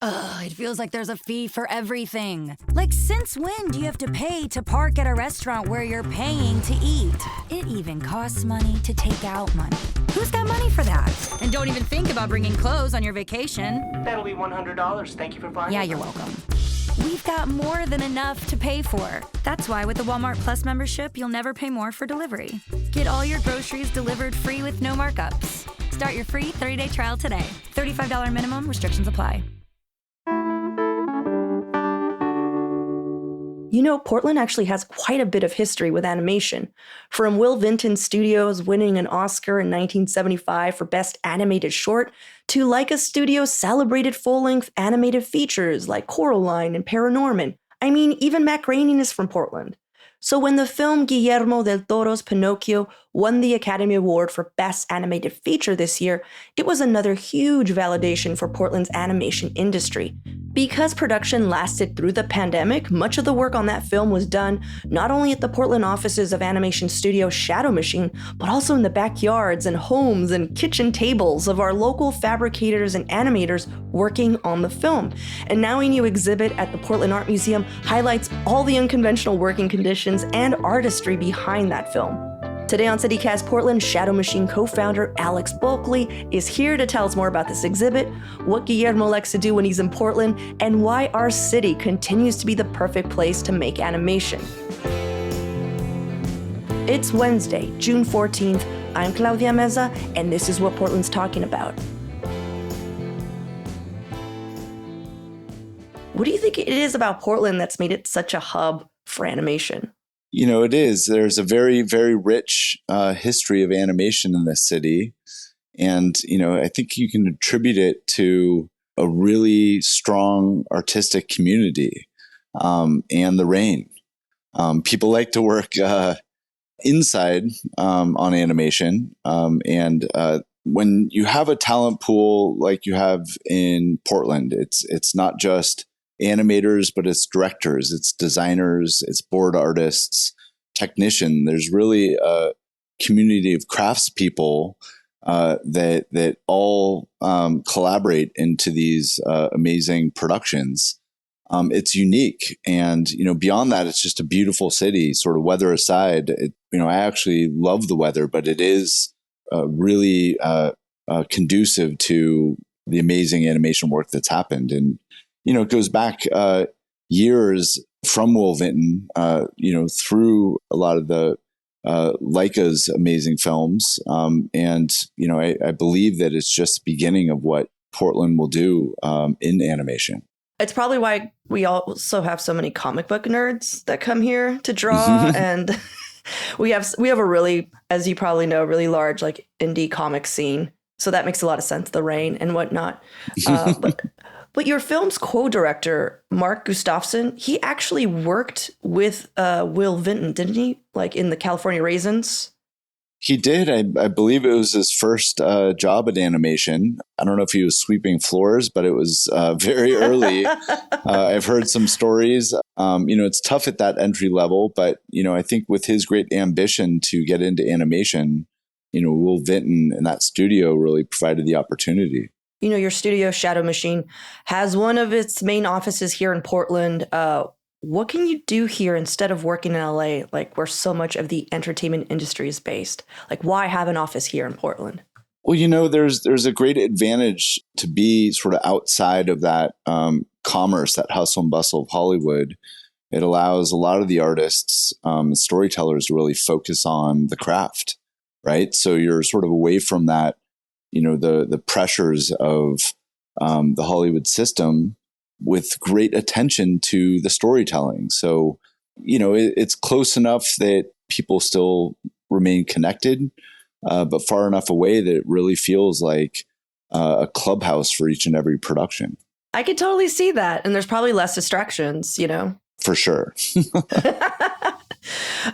Ugh, it feels like there's a fee for everything. Like, since when do you have to pay to park at a restaurant where you're paying to eat? It even costs money to take out money. Who's got money for that? And don't even think about bringing clothes on your vacation. That'll be $100. Thank you for finding. Yeah, you're welcome. We've got more than enough to pay for. That's why with the Walmart Plus membership, you'll never pay more for delivery. Get all your groceries delivered free with no markups. Start your free 30-day trial today. $35 minimum, restrictions apply. You know, Portland actually has quite a bit of history with animation. From Will Vinton Studios winning an Oscar in 1975 for Best Animated Short, to Laika Studios' celebrated full-length animated features like Coraline and Paranorman. I mean, even Matt Groening is from Portland. So when the film Guillermo del Toro's Pinocchio won the Academy Award for Best Animated Feature this year, it was another huge validation for Portland's animation industry. Because production lasted through the pandemic, much of the work on that film was done not only at the Portland offices of animation studio Shadow Machine, but also in the backyards and homes and kitchen tables of our local fabricators and animators working on the film. And now a new exhibit at the Portland Art Museum highlights all the unconventional working conditions and artistry behind that film. Today on CityCast Portland, Shadow Machine co-founder Alex Bulkley is here to tell us more about this exhibit, what Guillermo likes to do when he's in Portland, and why our city continues to be the perfect place to make animation. It's Wednesday, June 14th. I'm Claudia Meza, and this is what Portland's talking about. What do you think it is about Portland that's made it such a hub for animation? You know, it is. There's a very, very rich history of animation in this city. And, you know, I think you can attribute it to a really strong artistic community and the rain. People like to work inside on animation. And when you have a talent pool like you have in Portland, it's not just animators, but it's directors, it's designers, it's board artists, technician. There's really a community of craftspeople that all collaborate into these amazing productions. It's unique, and you know, beyond that, it's just a beautiful city. Sort of weather aside, I actually love the weather, but it is really conducive to the amazing animation work that's happened. And you know, it goes back years from Will Vinton, through a lot of the Laika's amazing films. And, you know, I believe that it's just the beginning of what Portland will do in animation. It's probably why we also have so many comic book nerds that come here to draw. And we have a really, as you probably know, really large like indie comic scene. So that makes a lot of sense, the rain and whatnot. But your film's co-director, Mark Gustafson, he actually worked with Will Vinton, didn't he? Like in the California Raisins? He did. I believe it was his first job at animation. I don't know if he was sweeping floors, but it was very early. I've heard some stories. It's tough at that entry level, but, you know, I think with his great ambition to get into animation, you know, Will Vinton and that studio really provided the opportunity. You know, your studio, Shadow Machine, has one of its main offices here in Portland. What can you do here instead of working in LA, like where so much of the entertainment industry is based? Like, why have an office here in Portland? Well, you know, there's a great advantage to be sort of outside of that commerce, that hustle and bustle of Hollywood. It allows a lot of the artists, storytellers to really focus on the craft, right? So you're sort of away from that, you know, the pressures of the Hollywood system, with great attention to the storytelling. So, you know, it's close enough that people still remain connected, but far enough away that it really feels like a clubhouse for each and every production. I could totally see that. And there's probably less distractions, you know? For sure.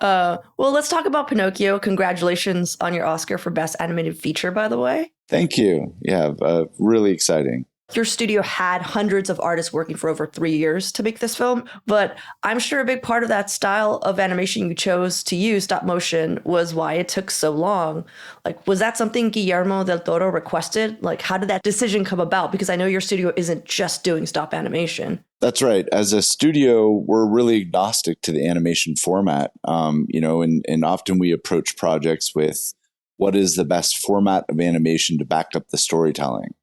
Well, let's talk about Pinocchio. Congratulations on your Oscar for Best Animated Feature, by the way. Thank you. Yeah, really exciting. your studio had hundreds of artists working for over 3 years to make this film, but I'm sure a big part of that style of animation you chose to use, stop motion, was why it took so long. Like, was that something Guillermo del Toro requested? Like, how did that decision come about? Because I know your studio isn't just doing stop animation. That's right. As a studio, we're really agnostic to the animation format, and often we approach projects with what is the best format of animation to back up the storytelling.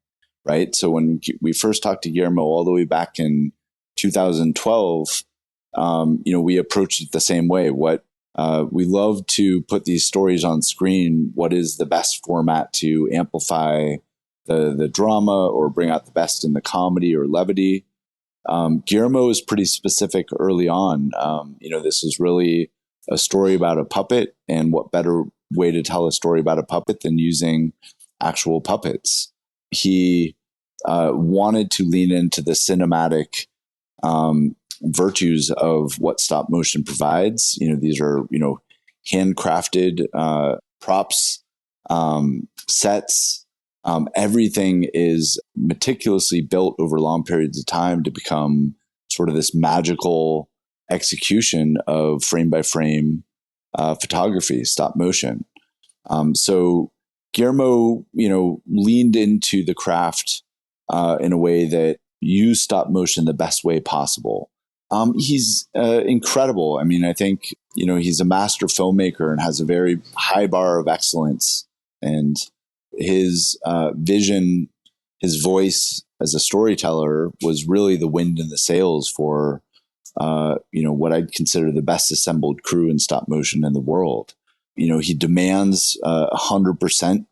Right. So when we first talked to Guillermo all the way back in 2012, we approached it the same way. We love to put these stories on screen. What is the best format to amplify the drama or bring out the best in the comedy or levity? Guillermo is pretty specific early on. This is really a story about a puppet, and what better way to tell a story about a puppet than using actual puppets? He wanted to lean into the cinematic virtues of what stop motion provides. These are, handcrafted props, sets. Everything is meticulously built over long periods of time to become sort of this magical execution of frame by frame photography, stop motion. So Guillermo, leaned into the craft in a way that used stop motion the best way possible. He's incredible. I mean, I think, he's a master filmmaker and has a very high bar of excellence. And his vision, his voice as a storyteller was really the wind in the sails for, what I'd consider the best assembled crew in stop motion in the world. He demands 100%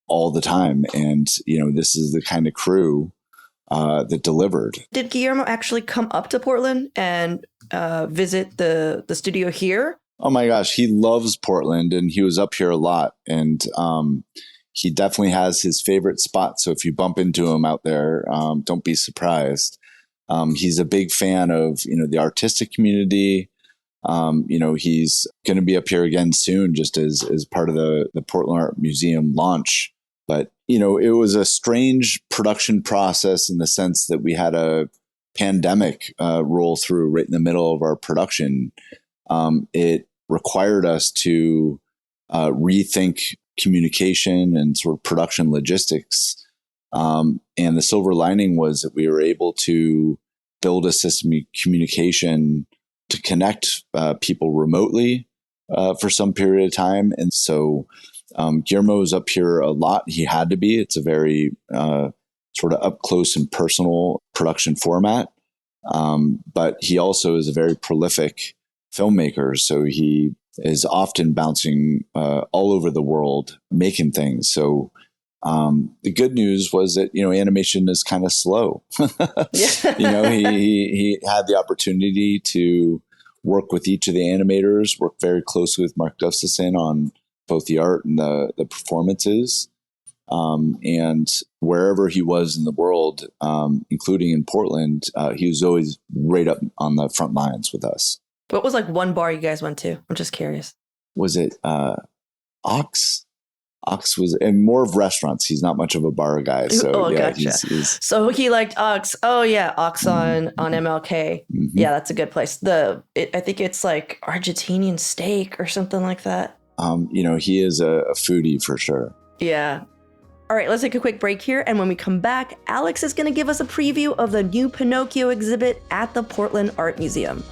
all the time. And, this is the kind of crew that delivered. Did Guillermo actually come up to Portland and visit the studio here? Oh my gosh, he loves Portland, and he was up here a lot. And he definitely has his favorite spot. So if you bump into him out there, don't be surprised. He's a big fan of, the artistic community. He's going to be up here again soon, just as part of the Portland Art Museum launch. But, it was a strange production process in the sense that we had a pandemic roll through right in the middle of our production. It required us to rethink communication and sort of production logistics. And the silver lining was that we were able to build a system of communication to connect people remotely for some period of time. And so Guillermo is up here a lot. He had to be. It's a very sort of up close and personal production format. But he also is a very prolific filmmaker. So he is often bouncing all over the world, making things. So the good news was that, animation is kind of slow. He had the opportunity to work with each of the animators, work very closely with Mark Gustafson on both the art and the performances. And wherever he was in the world, including in Portland, he was always right up on the front lines with us. What was one bar you guys went to? I'm just curious. Was it Ox? Ox was, and more of restaurants. He's not much of a bar guy. So gotcha. So he liked Ox. Oh yeah, Ox on MLK. Mm-hmm. Yeah, that's a good place. I think it's like Argentinian steak or something like that. He is a foodie for sure. Yeah. All right, let's take a quick break here. And when we come back, Alex is going to give us a preview of the new Pinocchio exhibit at the Portland Art Museum.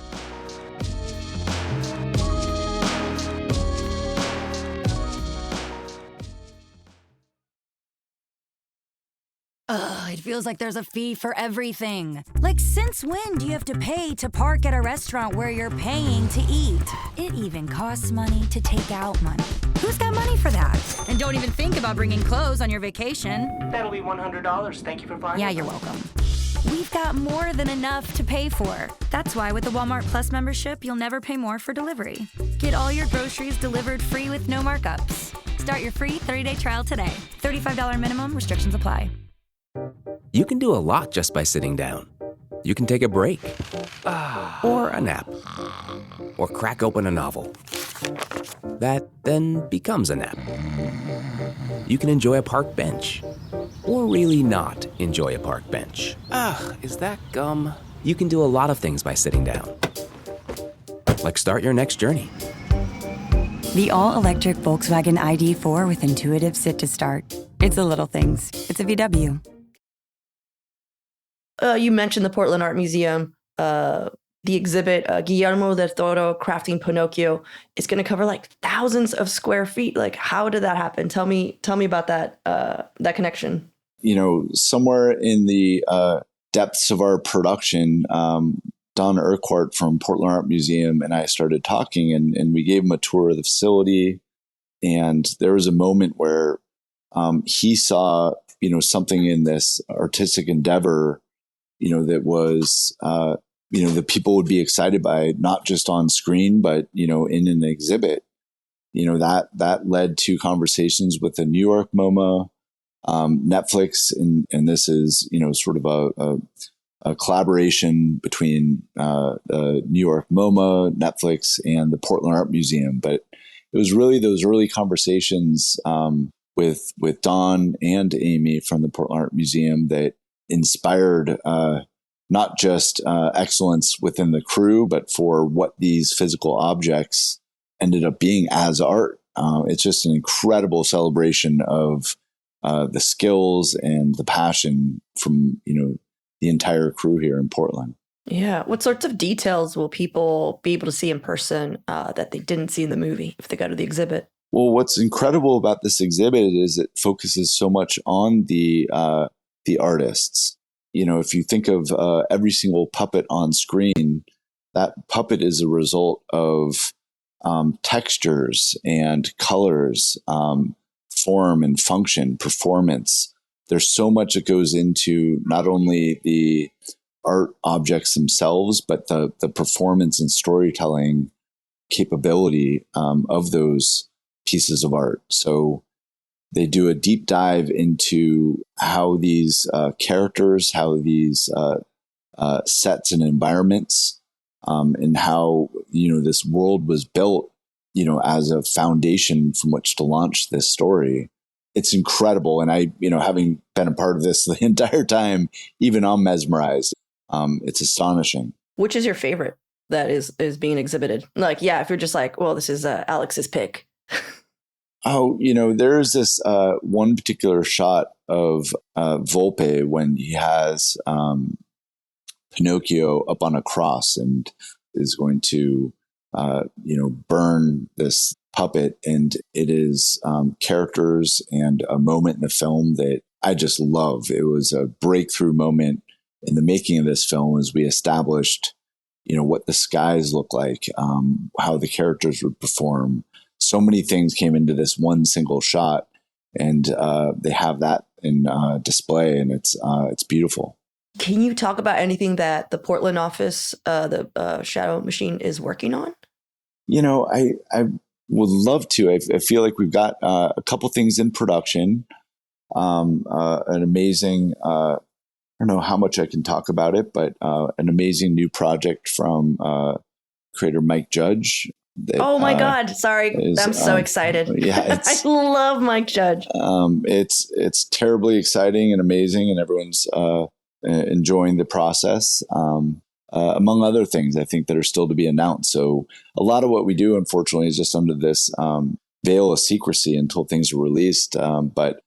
Ugh, it feels like there's a fee for everything. Like, since when do you have to pay to park at a restaurant where you're paying to eat? It even costs money to take out money. Who's got money for that? And don't even think about bringing clothes on your vacation. That'll be $100. Thank you for finding. Yeah, you're welcome. We've got more than enough to pay for. That's why with the Walmart Plus membership, you'll never pay more for delivery. Get all your groceries delivered free with no markups. Start your free 30-day trial today. $35 minimum, restrictions apply. You can do a lot just by sitting down. You can take a break, or a nap, or crack open a novel. That then becomes a nap. You can enjoy a park bench, or really not enjoy a park bench. Ugh, is that gum? You can do a lot of things by sitting down. Like start your next journey. The all-electric Volkswagen ID4 with intuitive sit to start. It's the little things. It's a VW. You mentioned the Portland Art Museum. The exhibit, Guillermo del Toro Crafting Pinocchio, is going to cover like thousands of square feet. Like, how did that happen? Tell me about that connection. You know, somewhere in the depths of our production, Don Urquhart from Portland Art Museum and I started talking, and we gave him a tour of the facility. And there was a moment where he saw, you know, something in this artistic endeavor, you know, that was, you know, that people would be excited by, not just on screen, but, you know, in an exhibit. You know, that led to conversations with the New York MoMA, Netflix, and this is, you know, sort of a collaboration between the New York MoMA, Netflix, and the Portland Art Museum. But it was really those early conversations with Don and Amy from the Portland Art Museum that inspired not just excellence within the crew, but for what these physical objects ended up being as art. It's just an incredible celebration of the skills and the passion from, you know, the entire crew here in Portland. Yeah. What sorts of details will people be able to see in person that they didn't see in the movie if they go to the exhibit? Well, what's incredible about this exhibit is it focuses so much on the artists. You know, if you think of every single puppet on screen, that puppet is a result of textures and colors, form and function, performance. There's so much that goes into not only the art objects themselves, but the performance and storytelling capability of those pieces of art. So they do a deep dive into how these characters, how these sets and environments, and how, you know, this world was built, you know, as a foundation from which to launch this story. It's incredible. And I, you know, having been a part of this the entire time, even I'm mesmerized. It's astonishing. Which is your favorite that is being exhibited? Like, yeah, if you're just like, well, this is Alex's pick. Oh, you know, there's this one particular shot of Volpe when he has Pinocchio up on a cross and is going to, you know, burn this puppet. And it is characters and a moment in the film that I just love. It was a breakthrough moment in the making of this film as we established, you know, what the skies look like, how the characters would perform. So many things came into this one single shot, and they have that in display, and it's beautiful. Can you talk about anything that the Portland office, the Shadow Machine, is working on? You know, I would love to. I feel like we've got a couple things in production. An amazing, I don't know how much I can talk about it, but an amazing new project from creator Mike Judge. That, oh my God! Sorry, I'm so excited. Yeah, I love Mike Judge. It's terribly exciting and amazing, and everyone's enjoying the process. Among other things, I think that are still to be announced. So a lot of what we do, unfortunately, is just under this veil of secrecy until things are released. But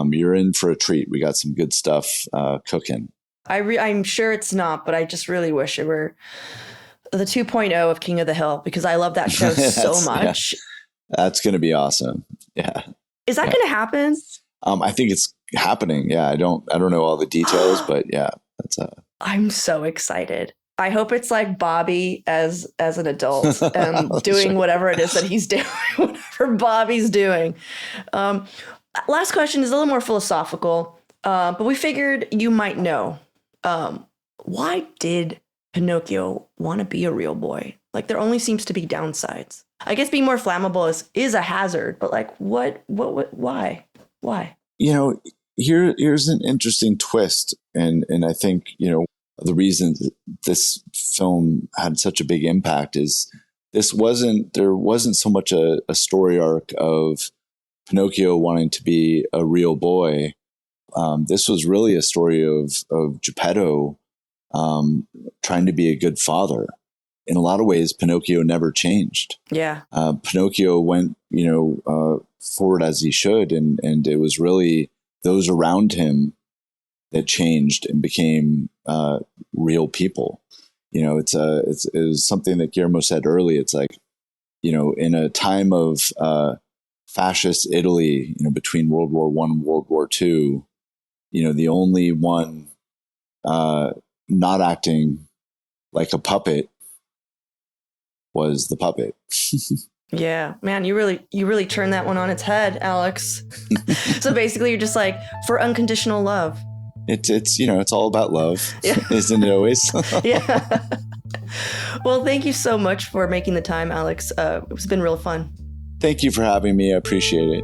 you're in for a treat. We got some good stuff cooking. I'm sure it's not, but I just really wish it were the 2.0 of King of the Hill, because I love that show so much. Yeah. That's going to be awesome. Yeah. Is that going to happen? I think it's happening. Yeah. I don't know all the details, but yeah, that's I'm so excited. I hope it's like Bobby as an adult and doing whatever it is that he's doing, whatever Bobby's doing. Last question is a little more philosophical, but we figured you might know. Why did Pinocchio want to be a real boy? Like, there only seems to be downsides. I guess being more flammable is a hazard, but like, why? You know, here's an interesting twist, and I think, you know, the reason this film had such a big impact is there wasn't so much a story arc of Pinocchio wanting to be a real boy. This was really a story of Geppetto trying to be a good father. In a lot of ways, Pinocchio never changed. Yeah. Pinocchio went, forward as he should, and it was really those around him that changed and became real people. It was something that Guillermo said early. It's like, in a time of fascist Italy, between World War I and World War II, the only one not acting like a puppet was the puppet. Yeah, man, you really turned that one on its head, Alex. So basically you're just like, for unconditional love. It's all about love, yeah. Isn't it always? Yeah. Well, thank you so much for making the time, Alex. It's been real fun. Thank you for having me. I appreciate it.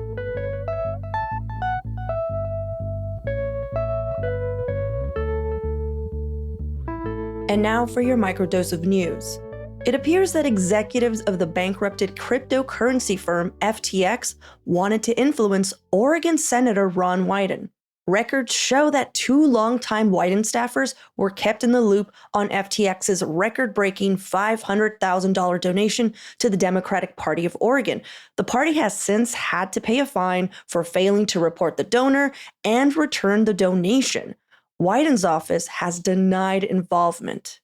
And now for your microdose of news. It appears that executives of the bankrupted cryptocurrency firm FTX wanted to influence Oregon Senator Ron Wyden. Records show that 2 longtime Wyden staffers were kept in the loop on FTX's record-breaking $500,000 donation to the Democratic Party of Oregon. The party has since had to pay a fine for failing to report the donor and return the donation. Wyden's office has denied involvement.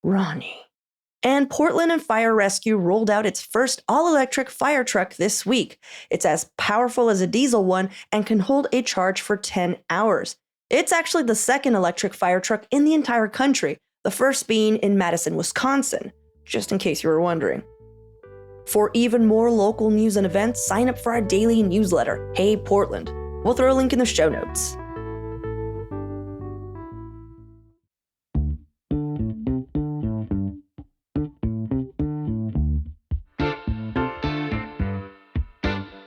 Ronnie. And Portland and Fire Rescue rolled out its first all-electric fire truck this week. It's as powerful as a diesel one and can hold a charge for 10 hours. It's actually the second electric fire truck in the entire country, the first being in Madison, Wisconsin, just in case you were wondering. For even more local news and events, sign up for our daily newsletter, Hey Portland. We'll throw a link in the show notes.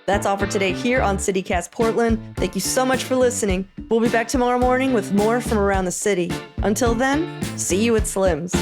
That's all for today here on CityCast Portland. Thank you so much for listening. We'll be back tomorrow morning with more from around the city. Until then, see you at Slim's.